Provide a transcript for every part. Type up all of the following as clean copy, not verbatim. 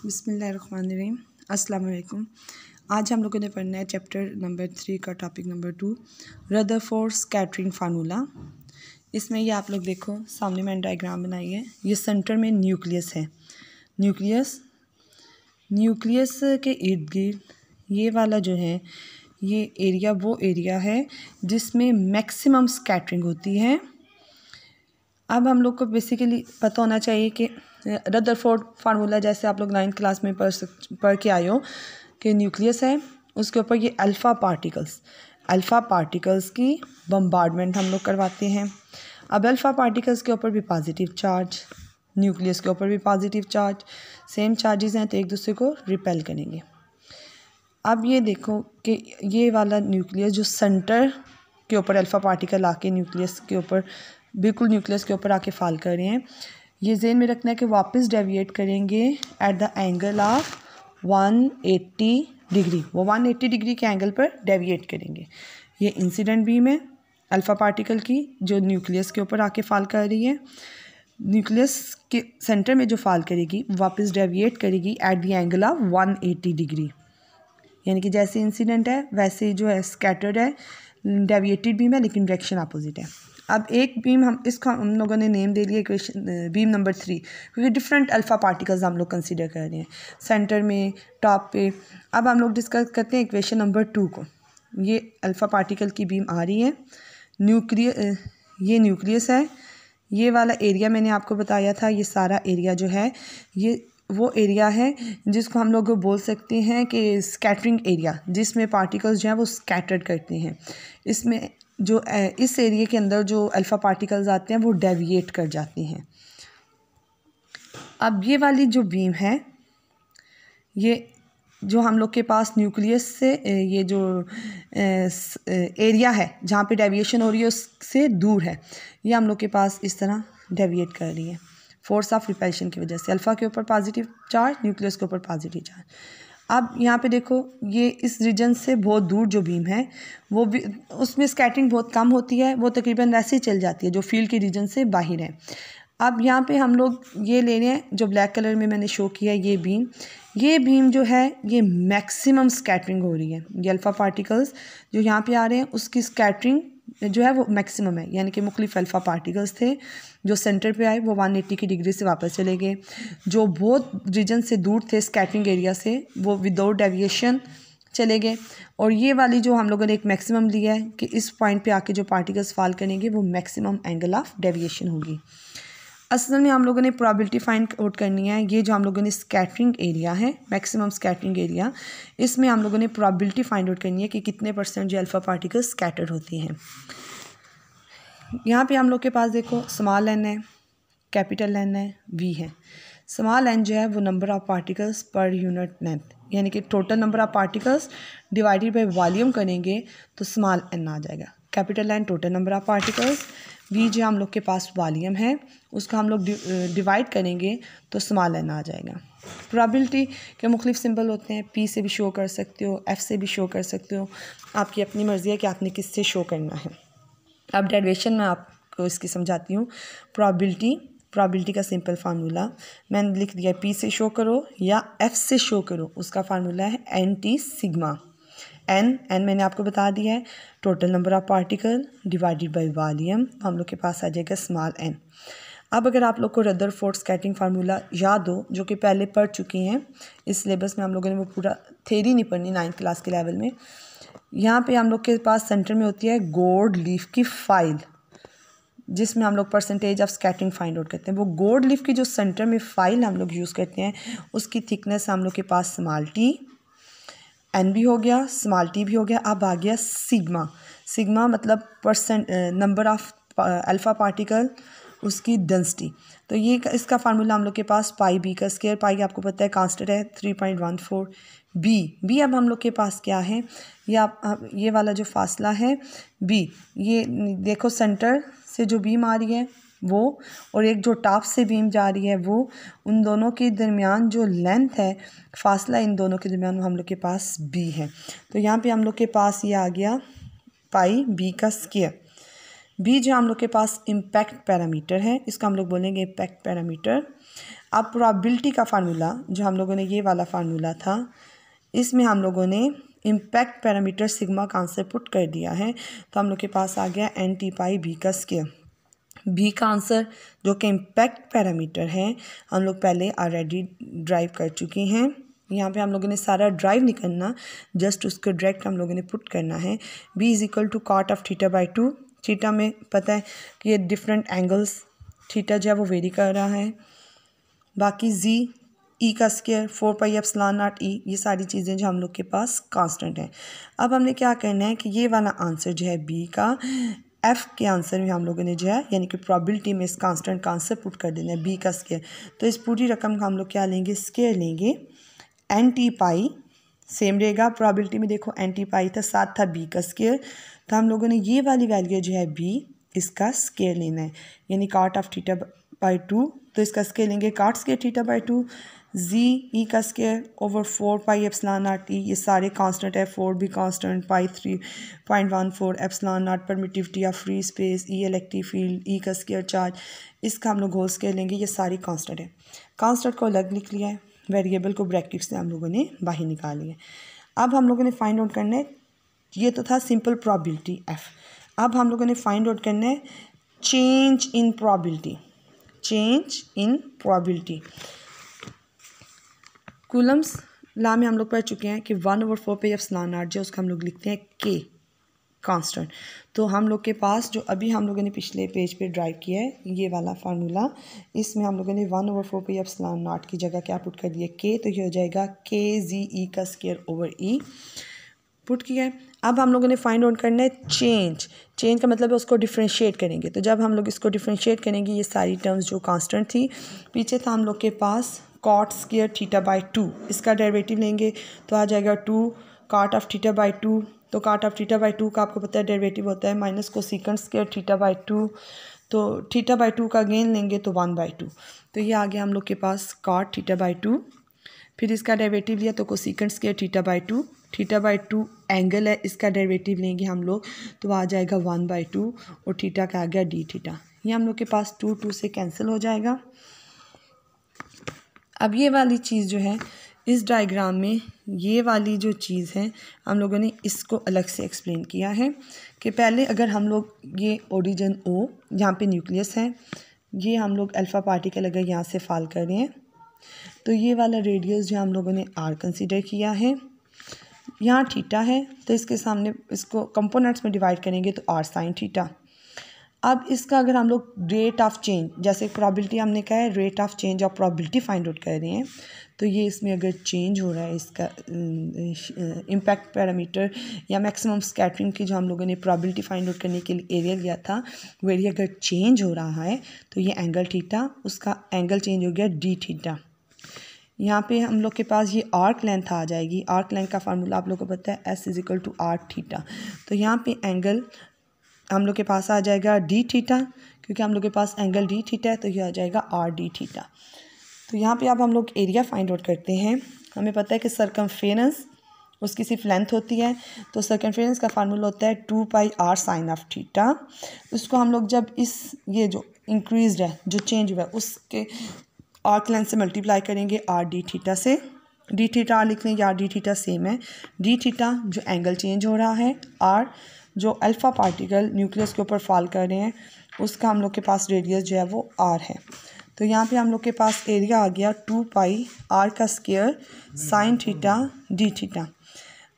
बिस्मिल्लाहिर्रहमानिर्रहीम। अस्सलाम वालेकुम। आज हम लोगों ने पढ़ना है चैप्टर नंबर 3 का topic number 2, Rutherford scattering formula. इसमें ये आप लोग देखो, सामने मैंने डायग्राम बनाई है। ये सेंटर में न्यूक्लियस है। न्यूक्लियस के इर्द गिर्द ये वाला जो है, ये एरिया वो एरिया है जिसमें मैक्सिमम स्कैटरिंग होती है। अब हम लोग को बेसिकली पता होना चाहिए कि रदरफोर्ड फार्मूला, जैसे आप लोग 9th क्लास में पढ़ के आए हो कि न्यूक्लियस है, उसके ऊपर ये अल्फ़ा पार्टिकल्स की बम्बार्डमेंट हम लोग करवाते हैं। अब अल्फ़ा पार्टिकल्स के ऊपर भी पॉजिटिव चार्ज, न्यूक्लियस के ऊपर भी पॉजिटिव चार्ज, सेम चार्जेस हैं तो एक दूसरे को रिपेल करेंगे। अब ये देखो कि ये वाला न्यूक्लियस जो सेंटर के ऊपर अल्फ़ा पार्टिकल आके न्यूक्लियस के ऊपर आके फॉल कर रहे हैं, ये ज़हन में रखना है कि वापस डेविएट करेंगे at the angle of 180 degree. वो 180 डिग्री के एंगल पर डेविएट करेंगे। ये इंसिडेंट बीम है अल्फ़ा पार्टिकल की जो न्यूक्लियस के ऊपर आके फॉल कर रही है। न्यूक्लियस के सेंटर में जो फॉल करेगी वापस डेविएट करेगी at the angle of 180 degree. यानी कि जैसे इंसिडेंट है वैसे जो है स्कैटर्ड है, डेविएटेड बीम है लेकिन डायरेक्शन अपोजिट है। अब एक बीम हम लोगों ने नेम दे लिया इक्वेशन बीम नंबर 3, क्योंकि डिफरेंट अल्फ़ा पार्टिकल्स हम लोग कंसीडर कर रहे हैं सेंटर में, टॉप पे। अब हम लोग डिस्कस करते हैं इक्वेशन नंबर 2 को। ये अल्फ़ा पार्टिकल की बीम आ रही है, ये न्यूक्लियस है। ये वाला एरिया मैंने आपको बताया था, ये सारा एरिया जो है ये वो एरिया है जिसको हम लोग बोल सकते हैं कि स्कैटरिंग एरिया, जिसमें पार्टिकल्स जो हैं वो स्कैटर्ड करते हैं। इसमें जो इस एरिया के अंदर जो अल्फ़ा पार्टिकल्स आते हैं वो डेविएट कर जाते हैं। अब ये वाली जो बीम है, ये जो हम लोग के पास न्यूक्लियस से ये जो एरिया है जहाँ पे डेविएशन हो रही है उससे दूर है, ये हम लोग के पास इस तरह डेविएट कर रही है फोर्स ऑफ रिपल्शन की वजह से। अल्फ़ा के ऊपर पॉजिटिव चार्ज, न्यूक्लियस के ऊपर पॉजिटिव चार्ज। अब यहाँ पे देखो, ये इस रीजन से बहुत दूर जो बीम है वो भी, उसमें स्कैटरिंग बहुत कम होती है, वो तकरीबन वैसे ही चल जाती है जो फील्ड के रीजन से बाहर है। अब यहाँ पे हम लोग ये ले रहे हैं जो ब्लैक कलर में मैंने शो किया, ये बीम जो है ये मैक्सिमम स्कैटरिंग हो रही है। ये अल्फ़ा पार्टिकल्स जो यहाँ पे आ रहे हैं उसकी स्कैटरिंग जो है वो मैक्सिमम है। यानी कि मुख्तलिफ अल्फ़ा पार्टिकल्स थे जो सेंटर पे आए वो 180 की डिग्री से वापस चले गए। जो बहुत रीजन से दूर थे स्कैटरिंग एरिया से वो विदाउट डेविएशन चले गए। और ये वाली जो हम लोगों ने एक मैक्सिमम लिया है कि इस पॉइंट पे आके जो पार्टिकल्स फॉल करेंगे वो मैक्सिमम एंगल ऑफ डेविएशन होगी। असल में हम लोगों ने प्रोबेबिलिटी फाइंड आउट करनी है। ये जो हम लोगों ने स्कैटरिंग एरिया है, मैक्सिमम स्कैटरिंग एरिया, इसमें हम लोगों ने प्रोबेबिलिटी फाइंड आउट करनी है कि कितने % जो अल्फ़ा पार्टिकल्स स्कैटर्ड होती हैं। यहाँ पे हम लोग के पास देखो स्मॉल n है, कैपिटल N है, v है। स्मॉल n जो है वो number of particles per unit length, यानी कि total number of particles divided by volume करेंगे तो स्मॉल n आ जाएगा। Capital N total number of particles, v जो हम लोग के पास वॉल्यूम है उसका हम लोग डिवाइड करेंगे तो स्मॉल n आ जाएगा। प्रोबेबिलिटी के मुख्तलिफ सिंबल होते हैं, p से भी शो कर सकते हो, f से भी शो कर सकते हो, आपकी अपनी मर्ज़ी है कि आपने किससे शो करना है। अब डेरिवेशन में आपको इसकी समझाती हूँ। प्रोबेबिलिटी का सिंपल फार्मूला मैंने लिख दिया, p से शो करो या f से शो करो, उसका फार्मूला है NT सिग्मा। n मैंने आपको बता दिया है total number of particle divided by volume, हम लोग के पास आ जाएगा स्मॉल n। अब अगर आप लोग को रदरफोर्ड स्कैटरिंग फार्मूला याद हो, जो कि पहले पढ़ चुके हैं इस सिलेबस में, हम लोगों ने वो पूरा थ्योरी नहीं पढ़नी 9th क्लास के लेवल में। यहाँ पे हम लोग के पास सेंटर में होती है गोल्ड लीफ की फाइल, जिसमें हम लोग % ऑफ स्कैटरिंग फाइंड आउट करते हैं। वो गोल्ड लीफ की जो सेंटर में फाइल हम लोग यूज़ करते हैं उसकी थिकनेस हम लोग के पास स्मॉल t, n भी हो गया, स्मॉल t भी हो गया। अब आ गया सिग्मा मतलब नंबर ऑफ़ अल्फ़ा पार्टिकल, उसकी डेंसिटी। तो ये इसका फार्मूला हम लोग के पास पाई b का स्क्वायर, पाई आपको पता है कांस्टेंट है 3.14, b अब हम लोग के पास क्या है, ये वाला जो फासला है b, ये देखो सेंटर से जो बीम आ रही है वो और एक जो टॉप से बीम जा रही है वो, उन दोनों के दरमियान जो लेंथ है, फासला इन दोनों के दरमियान हम लोग के पास b है। तो यहाँ पे हम लोग के पास ये आ गया पाई b का स्क्वायर। b जो हम लोग के पास इम्पैक्ट पैरामीटर है, इसका हम लोग बोलेंगे इम्पैक्ट पैरामीटर। अब प्रोबेबिलिटी का फार्मूला जो हम लोगों ने ये वाला फार्मूला था, इसमें हम लोगों ने इम्पैक्ट पैरामीटर सिग्मा का आंसर पुट कर दिया है। तो हम लोग के पास आ गया एन टी पाई बी का स्क्वायर। बी का आंसर जो कि इम्पैक्ट पैरामीटर है हम लोग पहले ऑलरेडी ड्राइव कर चुके हैं। यहाँ पे हम लोगों ने सारा ड्राइव नहीं करना, जस्ट उसको डायरेक्ट हम लोगों ने पुट करना है। B is equal to cot of theta by 2। Theta में पता है कि ये डिफरेंट एंगल्स थीटा जो है वो वेरी कर रहा है। बाकी जी ई का square 4 pi epsilon naught E, ये सारी चीज़ें जो हम लोग के पास कांस्टेंट हैं। अब हमने क्या करना है कि ये वाला आंसर जो है बी का, एफ़ के आंसर में हम लोगों ने जो है यानी कि प्रोबेबिलिटी में इस कांस्टेंट का आंसर पुट कर देना है बी का स्क्वायर। तो इस पूरी रकम का हम लोग क्या लेंगे, स्क्वायर लेंगे। एन टी पाई सेम रहेगा, प्रोबेबिलिटी में देखो एन टी पाई था, साथ था बी का स्क्वायर। तो हम लोगों ने ये वाली वैल्यू जो है बी, इसका स्क्वायर लेना है यानी कॉट ऑफ थीटा बाई 2। तो इसका स्क्वायर लेंगे कॉट स्क्वायर थीटा बाई 2। जी ई का square over 4 pi epsilon naught E, ये सारे कांस्टेंट है, 4 भी constant, pi 3.14 epsilon naught permittivity of free space, E electric field, E का स्क्वायर चार्ज, इसका हम लोग होल स्क्वायर लेंगे। ये सारी कांस्टेंट है, कांस्टेंट को अलग लिख लिया है, वेरिएबल को ब्रैकेट से हम लोगों ने बाहर निकाल लिया। अब हम लोगों ने फाइंड आउट करना है, ये तो था सिंपल प्रोबेबिलिटी एफ। अब हम लोगों ने फाइंड आउट करना है change in probability, change in probability. Coulomb's law में हम लोग पढ़ चुके हैं कि 1/4 पे एप्सिलॉन नॉट जो उसका हम लोग लिखते हैं के कांस्टेंट। तो हम लोग के पास जो अभी हम लोगों ने पिछले पेज पे ड्राइव किया है ये वाला फार्मूला, इसमें हम लोगों ने 1/4 पे एप्सिलॉन नॉट की जगह क्या पुट कर दिया, के। तो ये हो जाएगा के जी ई का स्क्वायर ओवर ई पुट किया है। अब हम लोगों ने फाइंड आउट करना है चेंज। चेंज का मतलब है उसको डिफ्रेंशिएट करेंगे। तो जब हम लोग इसको डिफ्रेंशिएट करेंगे, ये सारी टर्म्स जो कांस्टेंट थी, पीछे था हम लोग के पास कॉट स्क्वायर थीटा बाई 2, इसका डेरिवेटिव लेंगे तो आ जाएगा 2 कॉट ऑफ थीटा बाई 2। तो कॉट ऑफ थीटा बाई 2 का आपको पता है डेरिवेटिव होता है minus cosecant square theta by 2। तो थीटा बाई 2 का गेन लेंगे तो 1/2। तो ये आ गया हम लोग के पास कॉट थीटा बाई 2। फिर इसका डेरिवेटिव लिया तो cosecant square theta by 2। Theta by 2 angle है, इसका डेरिवेटिव लेंगे हम लोग तो आ जाएगा 1/2 और थीटा का आ गया डी थीटा। ये हम लोग के पास 2 से कैंसिल हो जाएगा। अब ये वाली चीज़ जो है इस डायग्राम में, ये वाली जो चीज़ है हम लोगों ने इसको अलग से एक्सप्लेन किया है कि पहले अगर हम लोग ये ओरिजिन ओ, यहाँ पे न्यूक्लियस है, ये हम लोग अल्फ़ा पार्टिकल अगर यहाँ से फॉल कर रहे हैं तो ये वाला रेडियस जो हम लोगों ने आर कंसीडर किया है, यहाँ थीटा है तो इसके सामने इसको कंपोनेंट्स में डिवाइड करेंगे तो आर साइन थीटा। अब इसका अगर हम लोग रेट ऑफ चेंज, जैसे प्रोबेबिलिटी हमने कहा है rate of change of probability find out कर रहे हैं, तो ये इसमें अगर चेंज हो रहा है इसका इम्पैक्ट पैरामीटर या मैक्सिमम स्कैटरिंग की जो हम लोगों ने प्रोबेबिलिटी फाइंड आउट करने के लिए एरिया लिया था, वो एरिया अगर चेंज हो रहा है तो ये एंगल थीटा, उसका एंगल चेंज हो गया डी थीटा। यहाँ पे हम लोग के पास ये आर्क लेंथ आ जाएगी। आर्क लेंथ का फार्मूला आप लोगों को पता है S is equal to R theta. तो यहाँ पे एंगल हम लोग के पास आ जाएगा डी थीटा, क्योंकि हम लोग के पास एंगल डी थीटा है तो ये आ जाएगा आर डी थीटा। तो यहाँ पे अब हम लोग एरिया फाइंड आउट करते हैं। हमें पता है कि सरकमफेरेंस उसकी सिर्फ लेंथ होती है, तो सरकमफेरेंस का फार्मूला होता है 2 पाई आर साइन ऑफ थीटा। उसको हम लोग जब इस ये जो इंक्रीज है, जो चेंज हुआ है, उसके आर्क लेंथ से मल्टीप्लाई करेंगे आर डी थीटा से। डी थीटा आर लिख लेंगे, आर डी थीटा सेम है। डी थीटा जो एंगल चेंज हो रहा है, आर जो अल्फ़ा पार्टिकल न्यूक्लियस के ऊपर फॉल कर रहे हैं, उसका हम लोग के पास रेडियस जो है वो आर है। तो यहाँ पे हम लोग के पास एरिया आ गया 2 पाई आर का square sine theta D theta.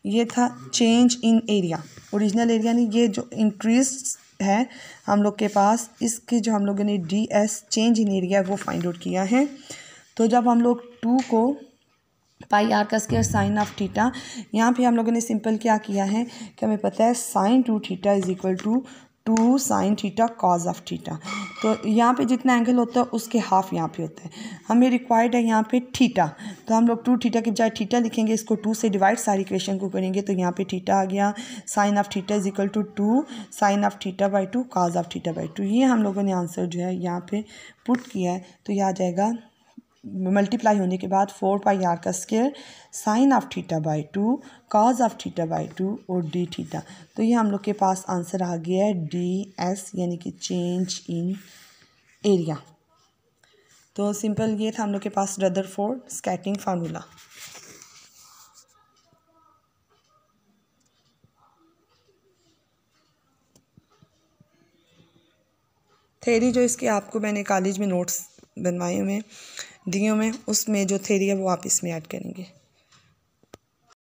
ये था change in area, original area नहीं, ये जो इंक्रीज है हम लोग के पास, इसके जो हम लोगों ने D S change in area वो फाइंड आउट किया है। तो जब हम लोग 2 को पाई आर का स्क्वायर साइन ऑफ थीटा, यहाँ पे हम लोगों ने सिंपल क्या किया है कि हमें पता है sine 2 theta is equal to 2 sine theta cos of theta. तो यहाँ पे जितना एंगल होता है उसके हाफ यहाँ पे होता है। हमें रिक्वायर्ड है यहाँ पे थीटा, तो हम लोग 2 थीटा की बजाय थीटा लिखेंगे, इसको 2 से डिवाइड सारी इक्वेशन को करेंगे तो यहाँ पे थीटा आ गया sine of theta is equal to 2 sine of theta by 2 cos of theta by 2। ये हम लोगों ने आंसर जो है यहाँ पे पुट किया है। तो यह आ जाएगा मल्टीप्लाई होने के बाद 4 पाई आर का square sine of theta by 2 cos of theta by 2 और डी थीटा। तो ये हम लोग के पास आंसर आ गया है डी एस, यानी कि चेंज इन एरिया। तो सिंपल ये था हम लोग के पास रदरफोर्ड स्कैटरिंग फार्मूला। थ्योरी जो इसके आपको मैंने कॉलेज में नोट्स बनवाए हुए दिए हुए, उसमें जो थ्योरी है वो आप इसमें ऐड करेंगे।